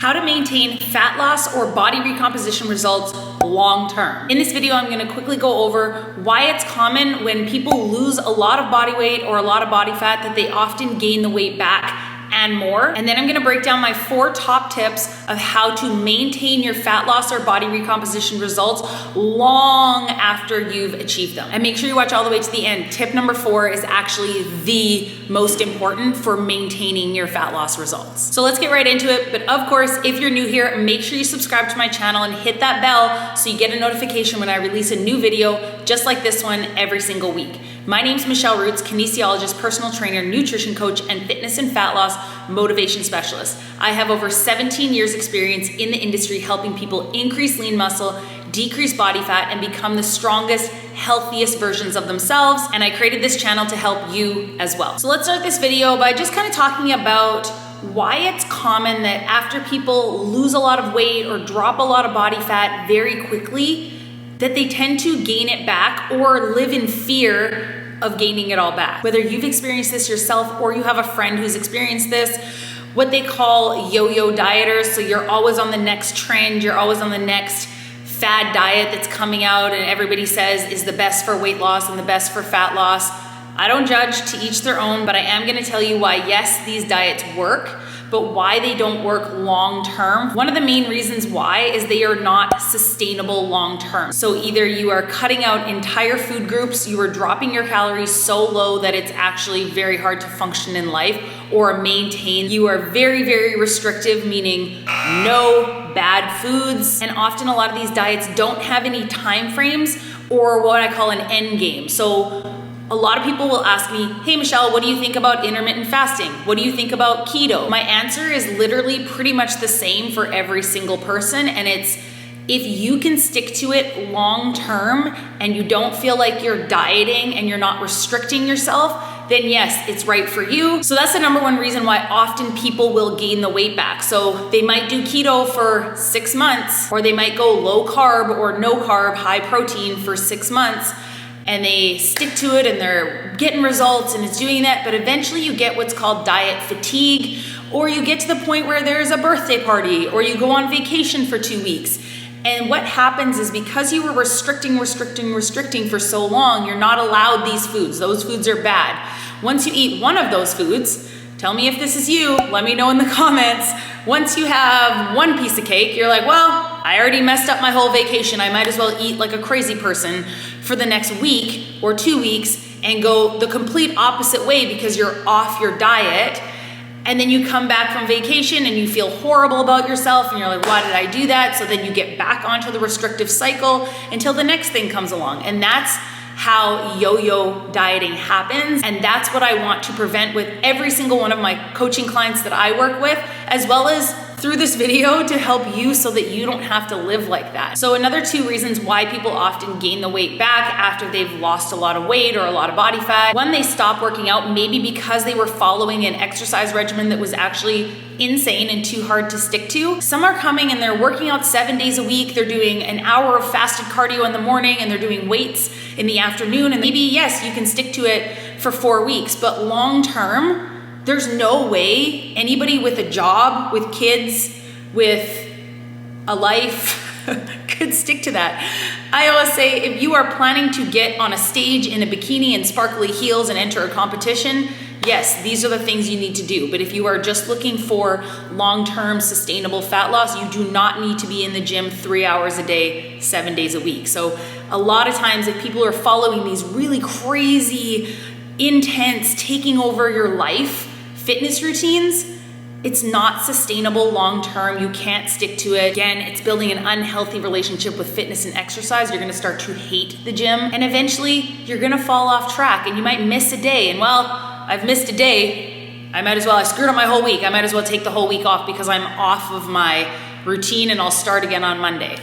How to maintain fat loss or body recomposition results long term. In this video, I'm gonna quickly go over why it's common when people lose a lot of body weight or a lot of body fat that they often gain the weight back and more. And then I'm gonna break down my 4 top tips of how to maintain your fat loss or body recomposition results long after you've achieved them. And make sure you watch all the way to the end. Tip number 4 is actually the most important for maintaining your fat loss results. So let's get right into it. But of course, if you're new here, make sure you subscribe to my channel and hit that bell so you get a notification when I release a new video just like this one every single week. My name's Michelle Roots, kinesiologist, personal trainer, nutrition coach, and fitness and fat loss motivation specialist. I have over 17 years experience in the industry helping people increase lean muscle, decrease body fat, and become the strongest, healthiest versions of themselves. And I created this channel to help you as well. So let's start this video by just kind of talking about why it's common that after people lose a lot of weight or drop a lot of body fat very quickly, that they tend to gain it back or live in fear of gaining it all back. Whether you've experienced this yourself or you have a friend who's experienced this, what they call yo-yo dieters. So you're always on the next trend, you're always on the next fad diet that's coming out and everybody says is the best for weight loss and the best for fat loss. I don't judge, to each their own, but I am gonna tell you why, yes, these diets work, but why they don't work long term. One of the main reasons why is they are not sustainable long term. So either you are cutting out entire food groups, you are dropping your calories so low that it's actually very hard to function in life or maintain. You are very, very restrictive, meaning no bad foods. And often a lot of these diets don't have any time frames or what I call an end game. So a lot of people will ask me, hey Michelle, what do you think about intermittent fasting? What do you think about keto? My answer is literally pretty much the same for every single person. And it's, if you can stick to it long term and you don't feel like you're dieting and you're not restricting yourself, then yes, it's right for you. So that's the number one reason why often people will gain the weight back. So they might do keto for 6 months, or they might go low carb or no carb, high protein for 6 months, and they stick to it and they're getting results and it's doing that, but eventually you get what's called diet fatigue, or you get to the point where there's a birthday party or you go on vacation for 2 weeks. And what happens is because you were restricting for so long, you're not allowed these foods. Those foods are bad. Once you eat one of those foods, tell me if this is you, let me know in the comments. Once you have one piece of cake, you're like, well, I already messed up my whole vacation. I might as well eat like a crazy person for the next week or 2 weeks and go the complete opposite way because you're off your diet. And then you come back from vacation and you feel horrible about yourself and you're like, why did I do that? So then you get back onto the restrictive cycle until the next thing comes along. And that's how yo-yo dieting happens. And that's what I want to prevent with every single one of my coaching clients that I work with, as well as through this video to help you so that you don't have to live like that. So another 2 reasons why people often gain the weight back after they've lost a lot of weight or a lot of body fat. One, they stop working out, maybe because they were following an exercise regimen that was actually insane and too hard to stick to. Some are coming and they're working out 7 days a week. They're doing an hour of fasted cardio in the morning and they're doing weights in the afternoon. And maybe, yes, you can stick to it for 4 weeks, but long term, there's no way anybody with a job, with kids, with a life could stick to that. I always say, if you are planning to get on a stage in a bikini and sparkly heels and enter a competition, yes, these are the things you need to do. But if you are just looking for long-term sustainable fat loss, you do not need to be in the gym 3 hours a day, 7 days a week. So a lot of times if people are following these really crazy, intense, taking over your life fitness routines, it's not sustainable long term. You can't stick to it. Again, it's building an unhealthy relationship with fitness and exercise. You're gonna start to hate the gym, and eventually you're gonna fall off track and you might miss a day. And well, I've missed a day, I screwed up my whole week. I might as well take the whole week off because I'm off of my routine and I'll start again on Monday.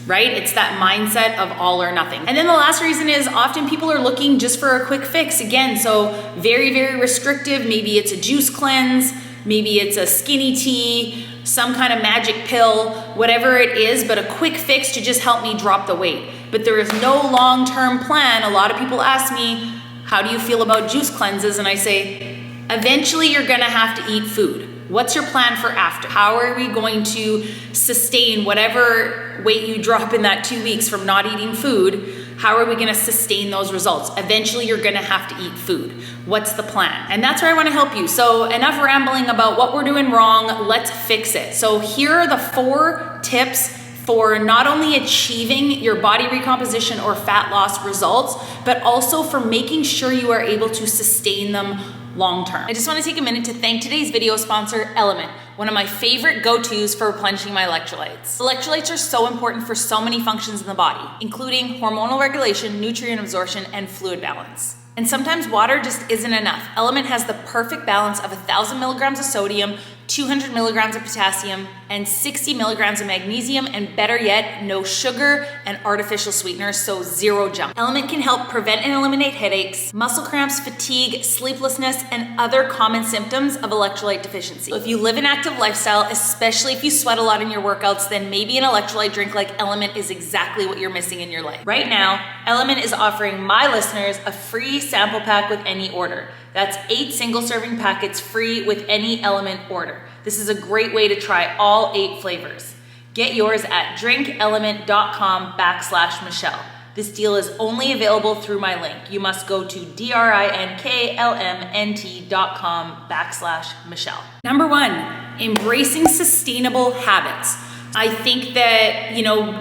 Right? It's that mindset of all or nothing. And then the last reason is often people are looking just for a quick fix. Again, so very, very restrictive. Maybe it's a juice cleanse, maybe it's a skinny tea, some kind of magic pill, whatever it is, but a quick fix to just help me drop the weight. But there is no long-term plan. A lot of people ask me, how do you feel about juice cleanses? And I say, eventually you're gonna have to eat food. What's your plan for after? How are we going to sustain whatever weight you drop in that 2 weeks from not eating food? How are we gonna sustain those results? Eventually, you're gonna have to eat food. What's the plan? And that's where I wanna help you. So enough rambling about what we're doing wrong, let's fix it. So here are the 4 tips for not only achieving your body recomposition or fat loss results, but also for making sure you are able to sustain them long-term. I just wanna take a minute to thank today's video sponsor, Element, one of my favorite go-tos for replenishing my electrolytes. Electrolytes are so important for so many functions in the body, including hormonal regulation, nutrient absorption, and fluid balance. And sometimes water just isn't enough. Element has the perfect balance of 1,000 milligrams of sodium, 200 milligrams of potassium, and 60 milligrams of magnesium, and better yet, no sugar and artificial sweeteners, so 0 junk. Element can help prevent and eliminate headaches, muscle cramps, fatigue, sleeplessness, and other common symptoms of electrolyte deficiency. So if you live an active lifestyle, especially if you sweat a lot in your workouts, then maybe an electrolyte drink like Element is exactly what you're missing in your life. Right now, Element is offering my listeners a free sample pack with any order. That's 8 single-serving packets free with any Element order. This is a great way to try all 8 flavors. Get yours at drinkelement.com/Michelle. This deal is only available through my link. You must go to drinklmnt.com/Michelle. Number 1, embracing sustainable habits. I think that,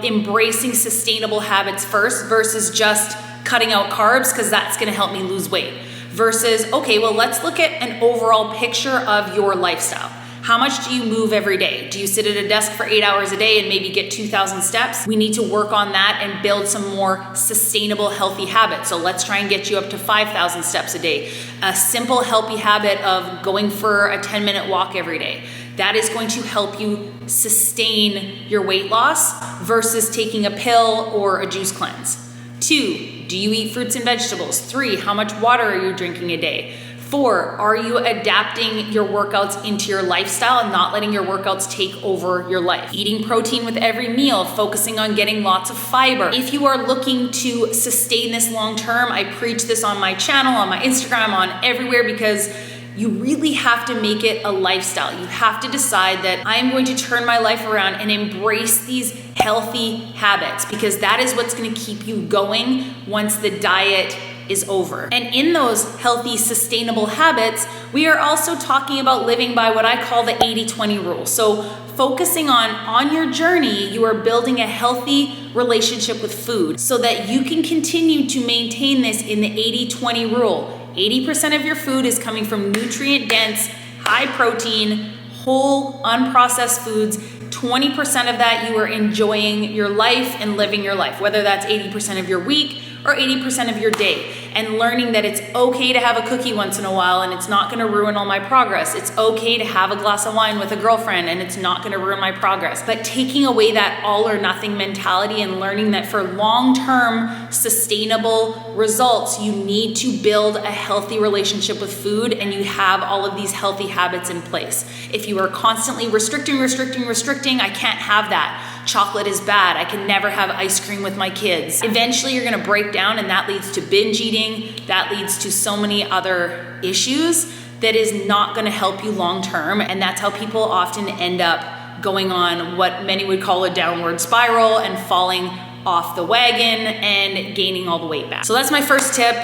embracing sustainable habits first versus just cutting out carbs, because that's gonna help me lose weight. Versus, okay, well, let's look at an overall picture of your lifestyle. How much do you move every day? Do you sit at a desk for 8 hours a day and maybe get 2,000 steps? We need to work on that and build some more sustainable, healthy habits. So let's try and get you up to 5,000 steps a day. A simple, healthy habit of going for a 10-minute walk every day. That is going to help you sustain your weight loss versus taking a pill or a juice cleanse. 2, do you eat fruits and vegetables? 3, how much water are you drinking a day? 4, are you adapting your workouts into your lifestyle and not letting your workouts take over your life? Eating protein with every meal, focusing on getting lots of fiber. If you are looking to sustain this long term, I preach this on my channel, on my Instagram, on everywhere, because you really have to make it a lifestyle. You have to decide that I am going to turn my life around and embrace these healthy habits, because that is what's gonna keep you going once the diet is over. And in those healthy, sustainable habits, we are also talking about living by what I call the 80-20 rule. So focusing on your journey, you are building a healthy relationship with food so that you can continue to maintain this in the 80-20 rule. 80% of your food is coming from nutrient-dense, high-protein, whole, unprocessed foods. 20% of that you are enjoying your life and living your life, whether that's 80% of your week or 80% of your day, and learning that it's okay to have a cookie once in a while and it's not gonna ruin all my progress. It's okay to have a glass of wine with a girlfriend and it's not gonna ruin my progress. But taking away that all or nothing mentality and learning that for long-term sustainable results, you need to build a healthy relationship with food, and you have all of these healthy habits in place. If you are constantly restricting, I can't have that. Chocolate is bad. I can never have ice cream with my kids. Eventually you're gonna break down, and that leads to binge eating. That leads to so many other issues that is not gonna help you long term. And that's how people often end up going on what many would call a downward spiral and falling off the wagon and gaining all the weight back. So that's my first tip.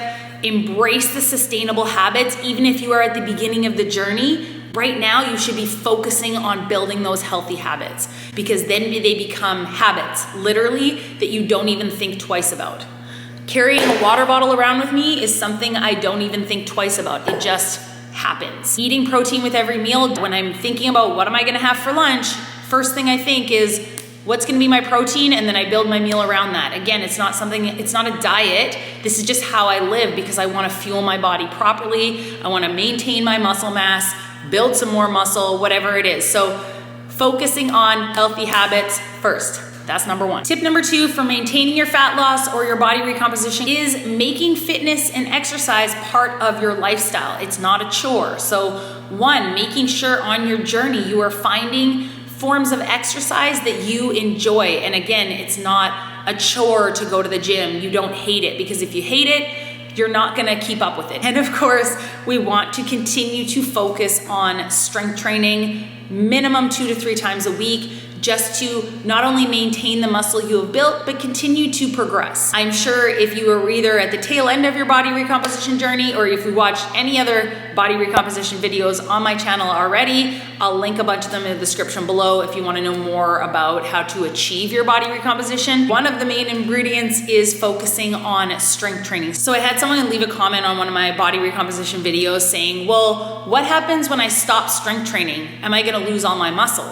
Embrace the sustainable habits. Even if you are at the beginning of the journey, right now you should be focusing on building those healthy habits, because then they become habits, literally, that you don't even think twice about. Carrying a water bottle around with me is something I don't even think twice about. It just happens. Eating protein with every meal, when I'm thinking about what am I gonna have for lunch, first thing I think is, what's gonna be my protein? And then I build my meal around that. Again, it's not a diet. This is just how I live, because I wanna fuel my body properly. I wanna maintain my muscle mass, build some more muscle, whatever it is. So focusing on healthy habits first. That's number 1. Tip number 2 for maintaining your fat loss or your body recomposition is making fitness and exercise part of your lifestyle. It's not a chore. So 1, making sure on your journey you are finding forms of exercise that you enjoy. And again, it's not a chore to go to the gym. You don't hate it, because if you hate it, you're not gonna keep up with it. And of course, we want to continue to focus on strength training, minimum 2 to 3 times a week, just to not only maintain the muscle you have built, but continue to progress. I'm sure if you are either at the tail end of your body recomposition journey, or if you watched any other body recomposition videos on my channel already, I'll link a bunch of them in the description below if you wanna know more about how to achieve your body recomposition. One of the main ingredients is focusing on strength training. So I had someone leave a comment on one of my body recomposition videos saying, well, what happens when I stop strength training? Am I gonna lose all my muscle?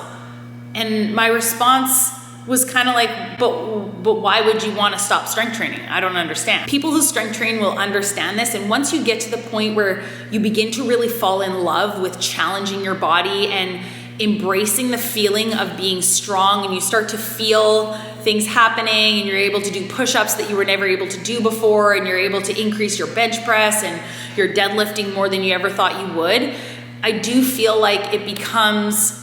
And my response was kind of like, but why would you want to stop strength training? I don't understand. People who strength train will understand this. And once you get to the point where you begin to really fall in love with challenging your body and embracing the feeling of being strong, and you start to feel things happening, and you're able to do push-ups that you were never able to do before, and you're able to increase your bench press and you're deadlifting more than you ever thought you would, I do feel like it becomes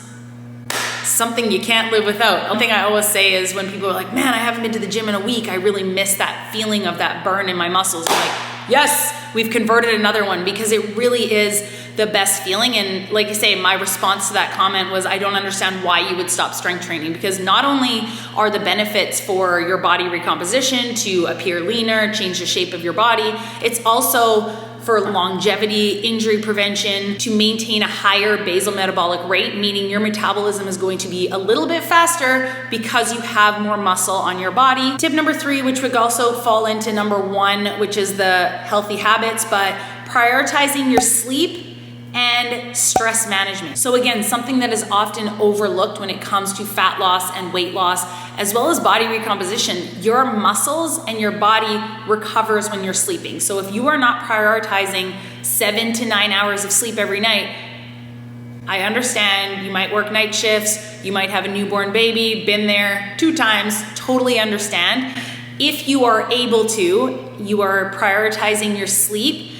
something you can't live without. One thing I always say is when people are like, man, I haven't been to the gym in a week, I really miss that feeling of that burn in my muscles. I'm like, yes, we've converted another one, because it really is the best feeling. And like I say, my response to that comment was, I don't understand why you would stop strength training, because not only are the benefits for your body recomposition to appear leaner, change the shape of your body, it's also for longevity, injury prevention, to maintain a higher basal metabolic rate, meaning your metabolism is going to be a little bit faster because you have more muscle on your body. Tip number 3, which would also fall into number 1, which is the healthy habits, but prioritizing your sleep and stress management. So again, something that is often overlooked when it comes to fat loss and weight loss, as well as body recomposition. Your muscles and your body recovers when you're sleeping. So if you are not prioritizing 7 to 9 hours of sleep every night, I understand you might work night shifts, you might have a newborn baby, been there 2 times, totally understand. If you are able to, you are prioritizing your sleep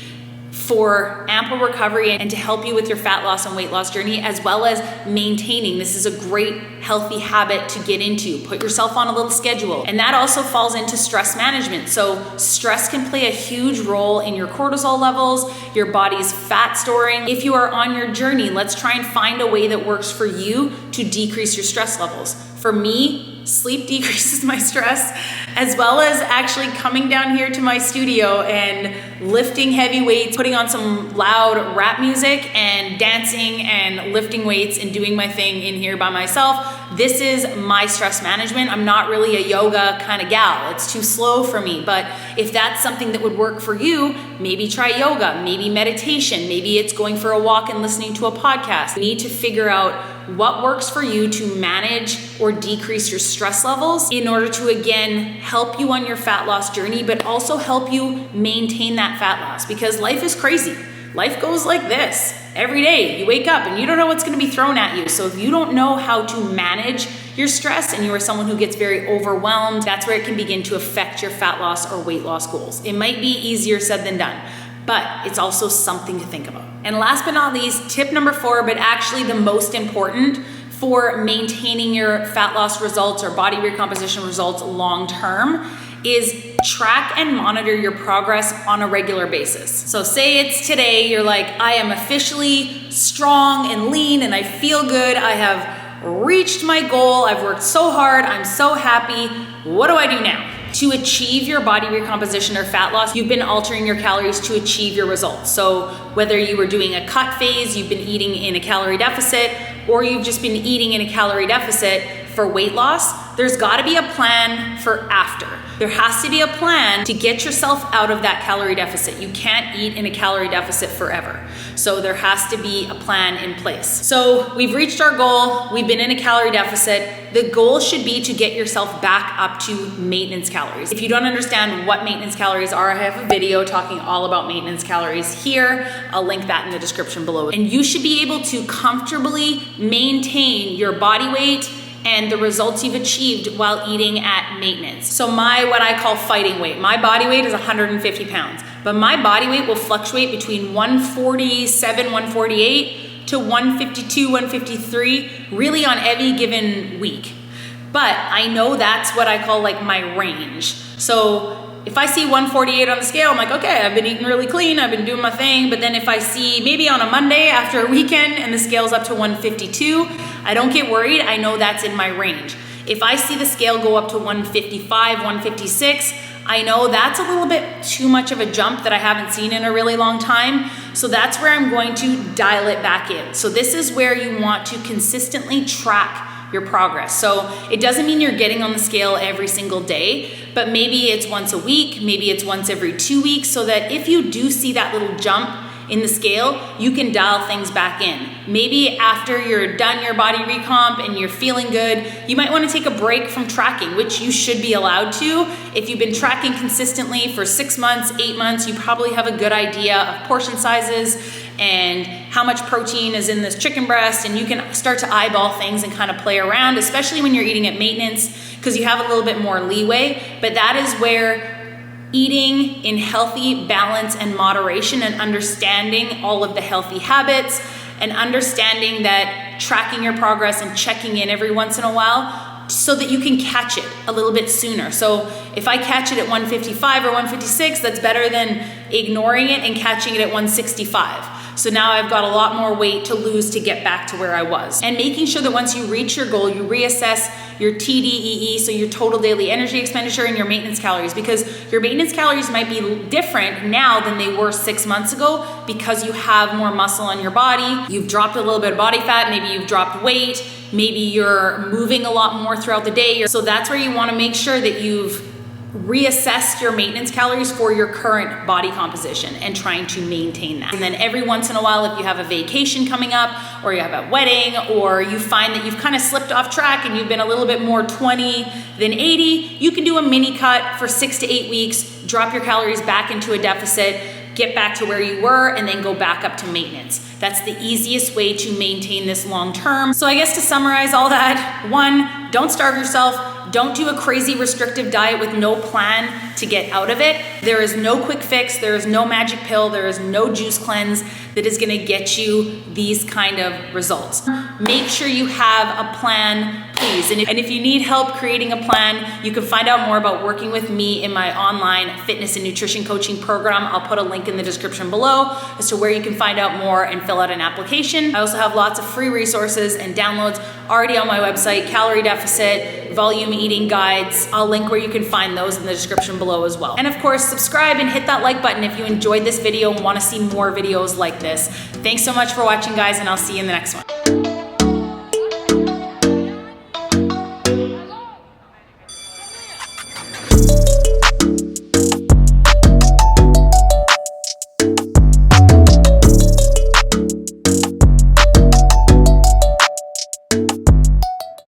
for ample recovery and to help you with your fat loss and weight loss journey, as well as maintaining. This is a great healthy habit to get into. Put yourself on a little schedule. And that also falls into stress management. So stress can play a huge role in your cortisol levels, your body's fat storing. If you are on your journey, let's try and find a way that works for you to decrease your stress levels. For me, sleep decreases my stress, as well as actually coming down here to my studio and lifting heavy weights, putting on some loud rap music and dancing and lifting weights and doing my thing in here by myself. This is my stress management. I'm not really a yoga kind of gal. It's too slow for me. But if that's something that would work for you, maybe try yoga, maybe meditation, maybe it's going for a walk and listening to a podcast. You need to figure out what works for you to manage or decrease your stress levels in order to, again, help you on your fat loss journey, but also help you maintain that fat loss, because life is crazy. Life goes like this. Every day you wake up and you don't know what's going to be thrown at you. So if you don't know how to manage your stress and you are someone who gets very overwhelmed, that's where it can begin to affect your fat loss or weight loss goals. It might be easier said than done, but it's also something to think about. And last but not least, tip number 4, but actually the most important for maintaining your fat loss results or body recomposition results long term, is track and monitor your progress on a regular basis. So say it's today, you're like, I am officially strong and lean and I feel good. I have reached my goal. I've worked so hard. I'm so happy. What do I do now? To achieve your body recomposition or fat loss, you've been altering your calories to achieve your results. So whether you were doing a cut phase, you've been eating in a calorie deficit, or you've just been eating in a calorie deficit for weight loss, there's gotta be a plan for after. There has to be a plan to get yourself out of that calorie deficit. You can't eat in a calorie deficit forever. So there has to be a plan in place. So we've reached our goal. We've been in a calorie deficit. The goal should be to get yourself back up to maintenance calories. If you don't understand what maintenance calories are, I have a video talking all about maintenance calories here. I'll link that in the description below. And you should be able to comfortably maintain your body weight and the results you've achieved while eating at maintenance. So what I call fighting weight. My body weight is 150 pounds, but my body weight will fluctuate between 147, 148 to 152, 153, really on any given week. But I know that's what I call like my range. So if I see 148 on the scale, I'm like, okay, I've been eating really clean, I've been doing my thing. But then if I see maybe on a Monday after a weekend and the scale's up to 152, I don't get worried, I know that's in my range. If I see the scale go up to 155, 156, I know that's a little bit too much of a jump that I haven't seen in a really long time. So that's where I'm going to dial it back in. So this is where you want to consistently track your progress. So it doesn't mean you're getting on the scale every single day, but maybe it's once a week, maybe it's once every 2 weeks, so that if you do see that little jump in the scale, you can dial things back in. Maybe after you're done your body recomp and you're feeling good, you might want to take a break from tracking, which you should be allowed to. If you've been tracking consistently for 6 months, 8 months, you probably have a good idea of portion sizes and how much protein is in this chicken breast, and you can start to eyeball things and kind of play around, especially when you're eating at maintenance, because you have a little bit more leeway. But that is where eating in healthy balance and moderation, and understanding all of the healthy habits, and understanding that tracking your progress and checking in every once in a while so that you can catch it a little bit sooner. So if I catch it at 155 or 156, that's better than ignoring it and catching it at 165. So now I've got a lot more weight to lose to get back to where I was. And making sure that once you reach your goal, you reassess your TDEE, so your total daily energy expenditure, and your maintenance calories, because your maintenance calories might be different now than they were 6 months ago, because you have more muscle on your body, you've dropped a little bit of body fat, maybe you've dropped weight, maybe you're moving a lot more throughout the day. So that's where you want to make sure that you've reassess your maintenance calories for your current body composition and trying to maintain that. And then every once in a while, if you have a vacation coming up, or you have a wedding, or you find that you've kind of slipped off track and you've been a little bit more 20 than 80, you can do a mini cut for 6 to 8 weeks, drop your calories back into a deficit, get back to where you were, and then go back up to maintenance. That's the easiest way to maintain this long term. So I guess to summarize all that, 1, don't starve yourself. Don't do a crazy restrictive diet with no plan to get out of it. There is no quick fix, there is no magic pill, there is no juice cleanse that is gonna get you these kind of results. Make sure you have a plan, please. And if you need help creating a plan, you can find out more about working with me in my online fitness and nutrition coaching program. I'll put a link in the description below as to where you can find out more and fill out an application. I also have lots of free resources and downloads already on my website, calorie deficit, volume eating guides. I'll link where you can find those in the description below as well. And of course, subscribe and hit that like button if you enjoyed this video and want to see more videos like this. Thanks so much for watching, guys, and I'll see you in the next one.